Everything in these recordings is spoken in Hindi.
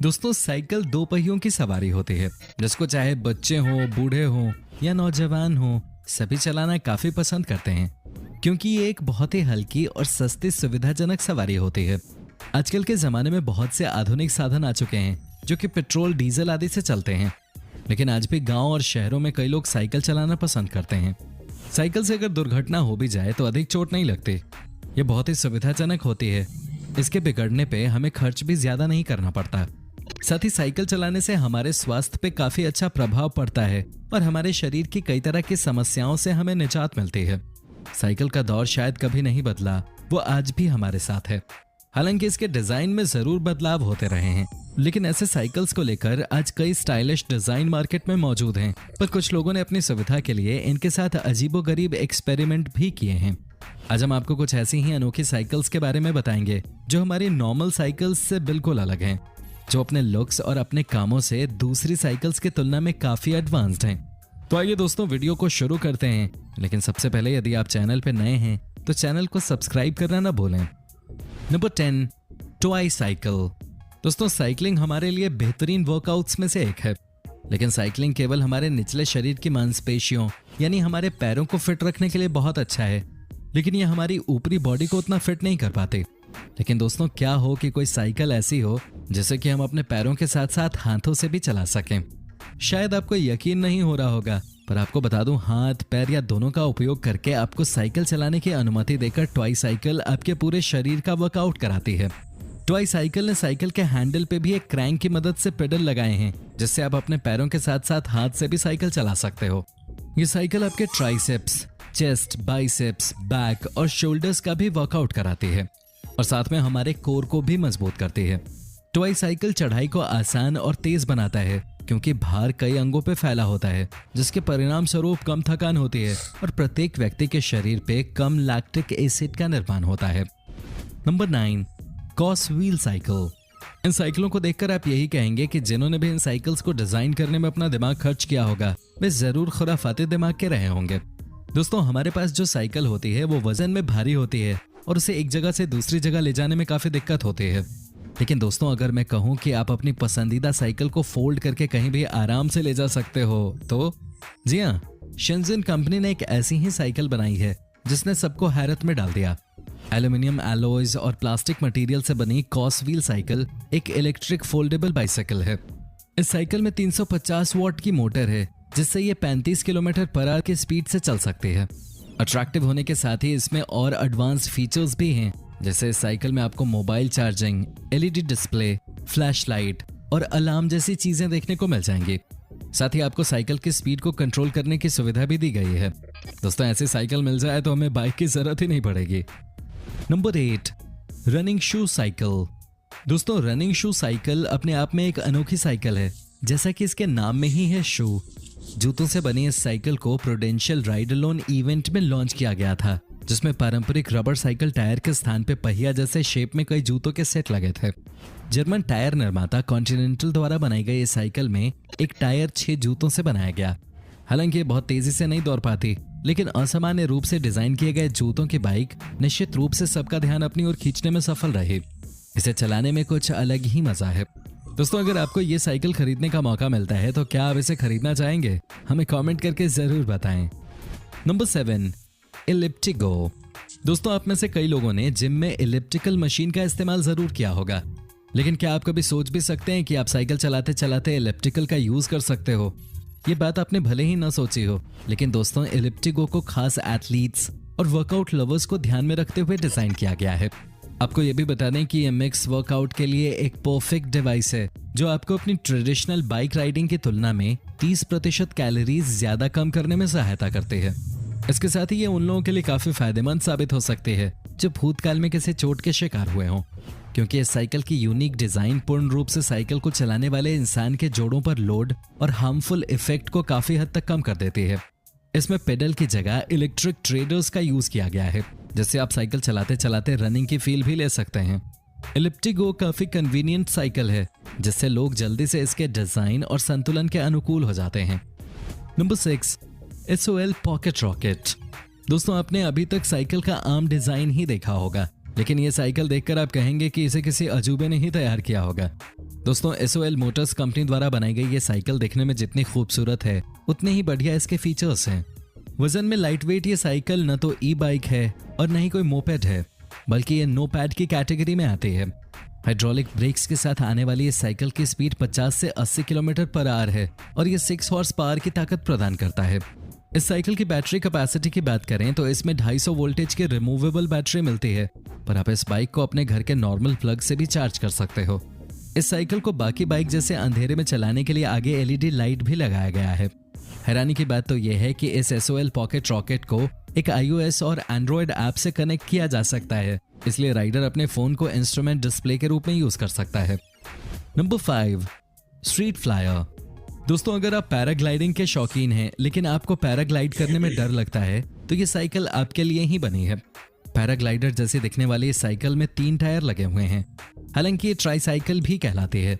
दोस्तों साइकिल दो पहियों की सवारी होती है जिसको चाहे बच्चे हों, बूढ़े हों या नौजवान हों, सभी चलाना काफी पसंद करते हैं क्योंकि ये एक बहुत ही हल्की और सस्ती सुविधाजनक सवारी होती है। आजकल के जमाने में बहुत से आधुनिक साधन आ चुके हैं जो कि पेट्रोल, डीजल आदि से चलते हैं, लेकिन आज भी गांव और शहरों में कई लोग साइकिल चलाना पसंद करते हैं। साइकिल से अगर दुर्घटना हो भी जाए तो अधिक चोट नहीं लगती। ये बहुत ही सुविधाजनक होती है। इसके बिगड़ने पे हमें खर्च भी ज्यादा नहीं करना पड़ता। साथ ही साइकिल चलाने से हमारे स्वास्थ्य पे काफी अच्छा प्रभाव पड़ता है और हमारे शरीर की कई तरह की समस्याओं से हमें निजात मिलती है। साइकिल का दौर शायद कभी नहीं बदला, वो आज भी हमारे साथ है। हालांकि इसके डिजाइन में जरूर बदलाव होते रहे हैं, लेकिन ऐसे साइकिल्स को लेकर आज कई स्टाइलिश डिजाइन मार्केट में मौजूद हैं। पर कुछ लोगों ने अपनी सुविधा के लिए इनके साथ अजीबोगरीब एक्सपेरिमेंट भी किए हैं। आज हम आपको कुछ ऐसी ही अनोखी साइकिल्स के बारे में बताएंगे जो हमारी नॉर्मल साइकिल्स से बिल्कुल अलग हैं, जो अपने लुक्स और अपने कामों से दूसरी साइकिल्स की तुलना में काफी एडवांस्ड हैं। तो आइए दोस्तों वीडियो को शुरू करते हैं, लेकिन सबसे पहले यदि आप चैनल पर नए हैं तो चैनल को सब्सक्राइब करना ना भूलें। Number 10, toy cycle. दोस्तों साइकिलिंग हमारे लिए बेहतरीन वर्कआउट्स में से एक है, लेकिन साइकिलिंग केवल हमारे निचले शरीर की मांसपेशियों यानी हमारे पैरों को फिट रखने के लिए बहुत अच्छा है, लेकिन ये हमारी ऊपरी बॉडी को उतना फिट नहीं कर पाते। लेकिन दोस्तों क्या हो कि कोई साइकिल ऐसी हो जिसे कि हम अपने पैरों के साथ साथ हाथों से भी चला सकें। शायद आपको यकीन नहीं हो रहा होगा, पर आपको बता दूं, हाथ, पैर या दोनों का उपयोग करके आपको साइकिल चलाने की अनुमति देकर टॉय साइकिल आपके पूरे शरीर का वर्कआउट कराती है। टॉय साइकिल ने साइकिल के हैंडल पे भी एक क्रैंक की मदद से पेडल लगाए हैं, जिससे आप अपने पैरों के साथ साथ हाथ से भी साइकिल चला सकते हो। ये साइकिल आपके ट्राइसेप्स, चेस्ट, बाइसेप्स, बैक और शोल्डर्स का भी वर्कआउट कराती है और साथ में हमारे कोर को भी मजबूत करती है। टॉय साइकिल चढ़ाई को आसान और तेज बनाता है क्योंकि भार कई अंगों पे फैला होता है, जिसके परिणाम स्वरूप कम थकान होती है और प्रत्येक व्यक्ति के शरीर पे कम लैक्टिक एसिड का निर्माण होता है। नंबर 9, कॉस व्हील साइकिल। इन साइकिलों को देखकर आप यही कहेंगे कि जिन्होंने भी इन साइकिल्स को डिजाइन करने में अपना दिमाग खर्च किया होगा वे जरूर खुराफाती दिमाग के रहे होंगे। दोस्तों हमारे पास जो साइकिल होती है वो वजन में भारी होती है और उसे एक जगह से दूसरी जगह ले जाने में काफी दिक्कत होती है। लेकिन दोस्तों अगर मैं कहूं कि आप अपनी पसंदीदा साइकिल को फोल्ड करके कहीं भी आराम से ले जा सकते हो तो जी हाँ, शेंजन कंपनी ने एक ऐसी ही साइकिल बनाई है जिसने सबको हैरत में डाल दिया। एल्यूमिनियम एलॉयज और प्लास्टिक मटेरियल से बनी कॉस व्हील साइकिल एक इलेक्ट्रिक फोल्डेबल बाइसाइकिल है। इस साइकिल में 350 वॉट की मोटर है जिससे ये 35 किलोमीटर पर आवर की स्पीड से चल सकती है। अट्रैक्टिव होने के साथ ही इसमें और एडवांस फीचर्स भी हैं, जैसे इस साइकिल में आपको mobile charging, LED display, flash light और अलार्म जैसी चीजें देखने को मिल जाएंगी। साथ ही आपको साइकिल की स्पीड को कंट्रोल करने की सुविधा भी दी गई है। दोस्तों ऐसी साइकिल मिल जाए तो हमें बाइक की जरूरत ही नहीं पड़ेगी। Number 8, running shoe cycle. दोस्तों रनिंग शू साइकिल अपने आप में एक अनोखी साइकिल है। जैसा कि इसके नाम में ही है शू, जूतों से बनी इस साइकिल को प्रूडेंशियल राइड अलोन इवेंट में लॉन्च किया गया था, जिसमें पारंपरिक रबर साइकिल टायर के स्थान पे पहिया जैसे शेप में कई जूतों के सेट लगे थे। जर्मन टायर निर्माता कॉन्टिनेंटल द्वारा बनाई गई इस साइकिल में एक टायर 6 जूतों से बनाया गया। हालांकि ये बहुत तेजी से नहीं दौड़ पाती, लेकिन असामान्य रूप से डिजाइन किए गए जूतों की बाइक निश्चित रूप से सबका ध्यान अपनी ओर खींचने में सफल रही। इसे चलाने में कुछ अलग ही मजा है। दोस्तों अगर आपको ये साइकिल खरीदने का मौका मिलता है तो क्या आप इसे खरीदना चाहेंगे? हमें कमेंट करके जरूर बताएं। नंबर 7, इलिप्टिगो। दोस्तों आप में से कई लोगों ने जिम में इलिप्टिकल मशीन का इस्तेमाल जरूर किया होगा, लेकिन क्या आप कभी सोच भी सकते हैं कि आप साइकिल चलाते चलाते इलिप्टिकल का यूज कर सकते हो? ये बात आपने भले ही ना सोची हो, लेकिन दोस्तों इलिप्टिगो को खास एथलीट्स और वर्कआउट लवर्स को ध्यान में रखते हुए डिजाइन किया गया है। आपको ये भी बता दें कि ये मिक्स वर्कआउट के लिए एक परफेक्ट डिवाइस है जो आपको अपनी ट्रेडिशनल बाइक राइडिंग की तुलना में 30% कैलोरीज ज्यादा कम करने में सहायता करती है। इसके साथ ही ये उन लोगों के लिए काफी फायदेमंद साबित हो सकती है जो भूतकाल में किसी चोट के शिकार हुए हों, क्योंकि इस साइकिल की यूनिक डिजाइन पूर्ण रूप से साइकिल को चलाने वाले इंसान के जोड़ों पर लोड और हार्मफुल इफेक्ट को काफी हद तक कम कर देती है। इसमें पेडल की जगह इलेक्ट्रिक ट्रेडर्स का यूज किया गया है, जिससे आप साइकिल चलाते चलाते रनिंग की फील भी ले सकते हैं। इलिप्टिगो काफी कन्वीनियंट साइकिल है, जिससे लोग जल्दी से इसके डिजाइन और संतुलन के अनुकूल हो जाते हैं। Number 6, SOL pocket rocket. दोस्तों आपने अभी तक साइकिल का आम डिजाइन ही देखा होगा, लेकिन ये साइकिल देखकर आप कहेंगे कि इसे किसी अजूबे ने ही तैयार किया होगा। दोस्तों, SOL मोटर्स कंपनी द्वारा बनाई गई ये साइकिल दिखने में जितनी खूबसूरत है उतने ही बढ़िया इसके फीचर्स हैं। वजन में लाइट वेट ये साइकिल न तो ई-बाइक है और न ही कोई मोपेड है, बल्कि ये नो पैड की कैटेगरी में आती है। हाइड्रोलिक ब्रेक्स के साथ आने वाली इस साइकिल की स्पीड 50 से 80 किलोमीटर पर आवर है और ये 6 हॉर्स पावर की ताकत प्रदान करता है। इस साइकिल की बैटरी कैपेसिटी की बात करें तो इसमें 250 वोल्टेज की रिमूवेबल बैटरी मिलती है, पर आप इस बाइक को अपने घर के नॉर्मल प्लग से भी चार्ज कर सकते हो। इस साइकिल को बाकी बाइक जैसे अंधेरे में चलाने के लिए आगे LED लाइट भी लगाया गया है। हैरानी की बात तो यह है कि इस SOL पॉकेट रॉकेट को एक iOS और Android ऐप से कनेक्ट किया जा सकता है, इसलिए राइडर अपने फोन को इंस्ट्रूमेंट डिस्प्ले के रूप में यूज कर सकता है। Number 5, street flyer. दोस्तों, अगर आप पैराग्लाइडिंग के शौकीन हैं लेकिन आपको पैराग्लाइड करने में डर लगता है तो ये साइकिल आपके लिए ही बनी है। पैराग्लाइडर जैसे दिखने वाली इस साइकिल में 3 टायर लगे हुए हैं। हालांकि ये ट्राईसाइकिल भी कहलाती है।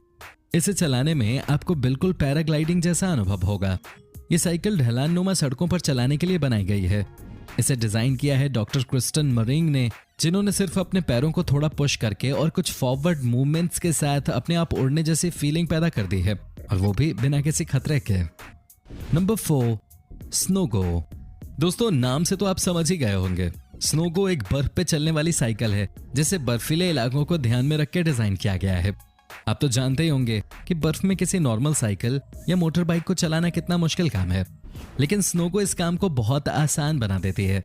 इसे चलाने में आपको बिल्कुल पैराग्लाइडिंग जैसा अनुभव होगा। ये साइकिल ढलाननुमा सड़कों पर चलाने के लिए बनाई गई है। इसे डिजाइन किया है डॉक्टर क्रिस्टन मरिंग ने, जिन्होंने सिर्फ अपने पैरों को थोड़ा पुश करके और कुछ फॉरवर्ड मूवमेंट्स के साथ अपने आप उड़ने जैसी फीलिंग पैदा कर दी है, और वो भी बिना किसी खतरे के। नंबर 4, स्नोगो। दोस्तों, नाम से तो आप समझ ही गए होंगे। स्नोगो एक बर्फ पे चलने वाली साइकिल है जिसे बर्फीले इलाकों को ध्यान में रख के डिजाइन किया गया है। आप तो जानते ही होंगे कि बर्फ में किसी नॉर्मल साइकिल या मोटर बाइक को चलाना कितना मुश्किल काम है, लेकिन स्नोगो इस काम को बहुत आसान बना देती है,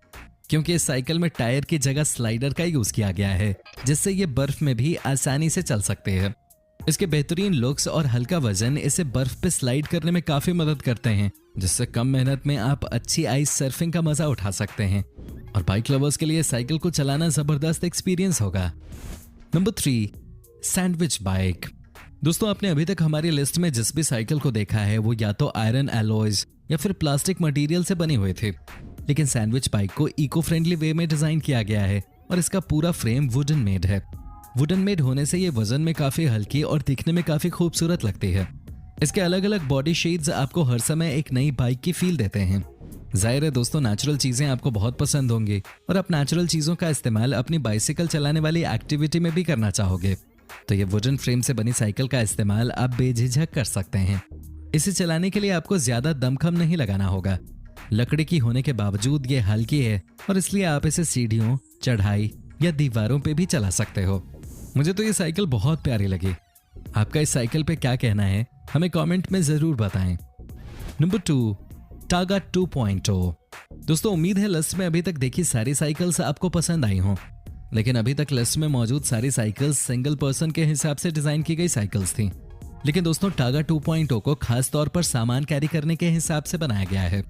क्योंकि इस साइकिल में टायर की जगह स्लाइडर का यूज किया गया है, जिससे ये बर्फ में भी आसानी से चल सकते हैं। इसके बेहतरीन लुक्स और हल्का वजन इसे बर्फ पे स्लाइड करने में काफी मदद करते हैं, जिससे कम मेहनत में आप अच्छी आइस सर्फिंग का मजा उठा सकते हैं। और बाइक लवर्स के लिए साइकिल को चलाना जबरदस्त एक्सपीरियंस होगा। Number 3, sandwich bike. दोस्तों, आपने अभी तक हमारी लिस्ट में जिस भी साइकिल को देखा है वो या तो आयरन एलॉयज या फिर प्लास्टिक मटेरियल से बनी हुई थी, लेकिन सैंडविच बाइक को इको फ्रेंडली वे में डिजाइन किया गया है और इसका पूरा फ्रेम वुडन मेड है। वुडन मेड होने से ये वजन में काफी हल्की और दिखने में काफी खूबसूरत लगती है। इसके अलग अलग बॉडी शेड्स आपको हर समय एक नई बाइक की फील देते हैं। जाहिर है दोस्तों, नेचुरल चीजें आपको बहुत पसंद होंगी और आप नेचुरल चीजों का इस्तेमाल अपनी बाइसिकल चलाने वाली एक्टिविटी में भी करना चाहोगे, तो ये वुडन फ्रेम से बनी साइकिल का इस्तेमाल आप बेझिझक कर सकते हैं। इसे चलाने के लिए आपको ज्यादा दमखम नहीं लगाना होगा। लकड़ी की होने के बावजूद ये हल्की है और इसलिए आप इसे सीढ़ियों, चढ़ाई या दीवारों पे भी चला सकते हो। मुझे तो ये साइकिल बहुत प्यारी लगी। आपका इस साइकिल पे क्या कहना है, हमें कमेंट में जरूर बताएं। Number 2, taiga 2.0। दोस्तों, उम्मीद है लिस्ट में अभी तक देखी सारी साइकिल्स आपको पसंद आई हों, लेकिन अभी तक लिस्ट में मौजूद सारी साइकिल्स सिंगल पर्सन के हिसाब से डिजाइन की गई साइकिल्स थी। लेकिन दोस्तों, टागा 2.0 को खास तौर पर सामान कैरी करने के हिसाब से बनाया गया है।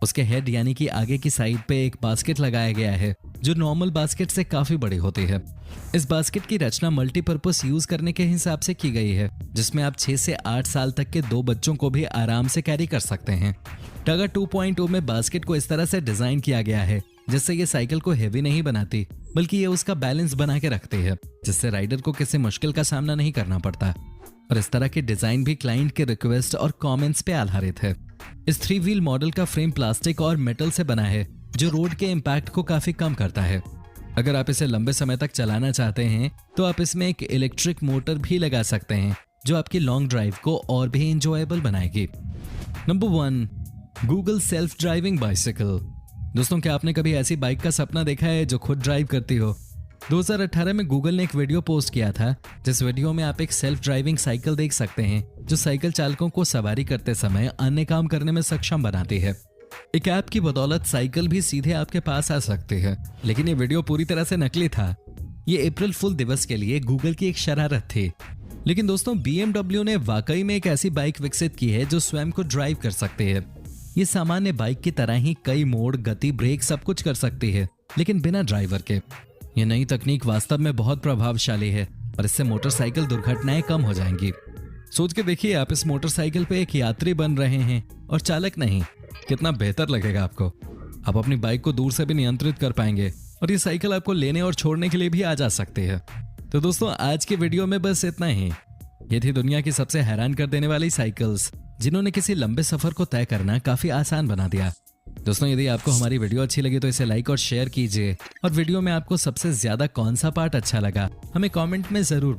उसके हेड यानी कि आगे की साइड पे एक बास्केट लगाया गया है जो नॉर्मल बास्केट से काफी बड़ी होती है। इस बास्केट की रचना मल्टीपर्पस यूज करने के हिसाब से की गई है, जिसमें आप 6 से 8 साल तक के 2 बच्चों को भी आराम से कैरी कर सकते हैं। टागा 2.0 में बास्केट को इस तरह से डिजाइन किया गया है जिससे ये साइकिल को हेवी नहीं बनाती, बल्कि ये उसका बैलेंस बना के रखती है, जिससे राइडर को किसी मुश्किल का सामना नहीं करना पड़ता। और इस तरह के डिजाइन भी क्लाइंट के रिक्वेस्ट और कमेंट्स पे आधारित है। इस 3 व्हील मॉडल का फ्रेम प्लास्टिक और मेटल से बना है, जो रोड के इम्पैक्ट को काफी कम करता है। अगर आप इसे लंबे समय तक चलाना चाहते हैं तो आप इसमें एक इलेक्ट्रिक मोटर भी लगा सकते हैं, जो आपकी लॉन्ग ड्राइव को और भी एंजॉयबल बनाएगी। Number 1, Google self driving bicycle. दोस्तों, क्या आपने कभी ऐसी बाइक का सपना देखा है जो खुद ड्राइव करती हो? 2018 में गूगल ने एक वीडियो पोस्ट किया था, जिस वीडियो में आप एक सेल्फ ड्राइविंग साइकिल देख सकते हैं जो साइकिल चालकों को सवारी करते समय अन्य काम करने में सक्षम बनाती है। एक ऐप की बदौलत साइकिल भी सीधे आपके पास आ सकती है, लेकिन ये वीडियो पूरी तरह से नकली था। ये अप्रैल फुल दिवस के लिए गूगल की एक शरारत थी। लेकिन दोस्तों, BMW ने वाकई में एक ऐसी बाइक विकसित की है जो स्वयं को ड्राइव कर सकती है। ये सामान्य बाइक की तरह ही कई मोड, गति, ब्रेक सब कुछ कर सकती है, लेकिन बिना ड्राइवर के। ये नई तकनीक वास्तव में बहुत प्रभावशाली है और इससे मोटरसाइकिल दुर्घटनाएं कम हो जाएंगी। सोच के देखिए, आप इस मोटरसाइकिल पे एक यात्री बन रहे हैं और चालक नहीं। कितना बेहतर लगेगा आपको। आप अपनी बाइक को दूर से भी नियंत्रित कर पाएंगे और ये साइकिल आपको लेने और छोड़ने के लिए भी आ जा सकती है। तो दोस्तों, आज के वीडियो में बस इतना ही। ये थी दुनिया की सबसे हैरान कर देने वाली साइकिल्स, जिन्होंने किसी लंबे सफर को तय करना काफी आसान बना दिया। दोस्तों यदि आपको हमारी वीडियो अच्छी लगी तो इसे लाइक और शेयर कीजिए और वीडियो में आपको सबसे ज्यादा कौन सा पार्ट अच्छा लगा हमें कमेंट में जरूर